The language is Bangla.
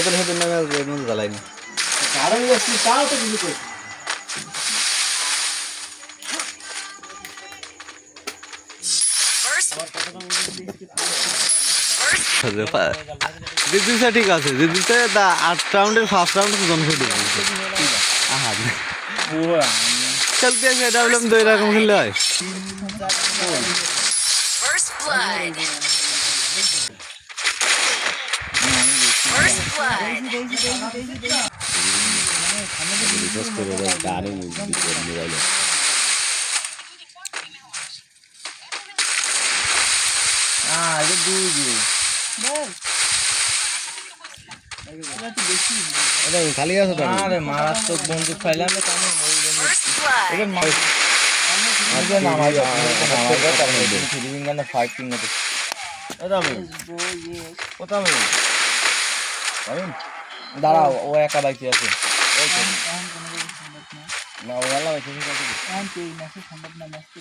সেদিন নামে এর মধ্যে জ্বালাইনি কারণ যাচ্ছি তাও তো কিছু করছি দিদিসা ঠিক আছে দিদিসা 8 রাউন্ডের ফার্স্ট রাউন্ডে তো জনসে দিবে আহা চলতে আছে এটা বললাম দুই রকম খেললে হয় First blood. First blood. বিশেষ করে গানে মোবাইলে এটা দুই এটা খালি আছে তো আরে মারাত্মক বন্দুক ফাইলাম তো আমি ওই বন্দুক First blood. এটা মার আজকে নামাই নামাই তারপরে ফিলিং গানে ফাইটিং মতো এটা আমি কোথা আমি দাঁড়াও ও একা বাইতে আছে ওই তো না ও আল্লাহ বাইতে আছে সম্ভব না ম্যাচে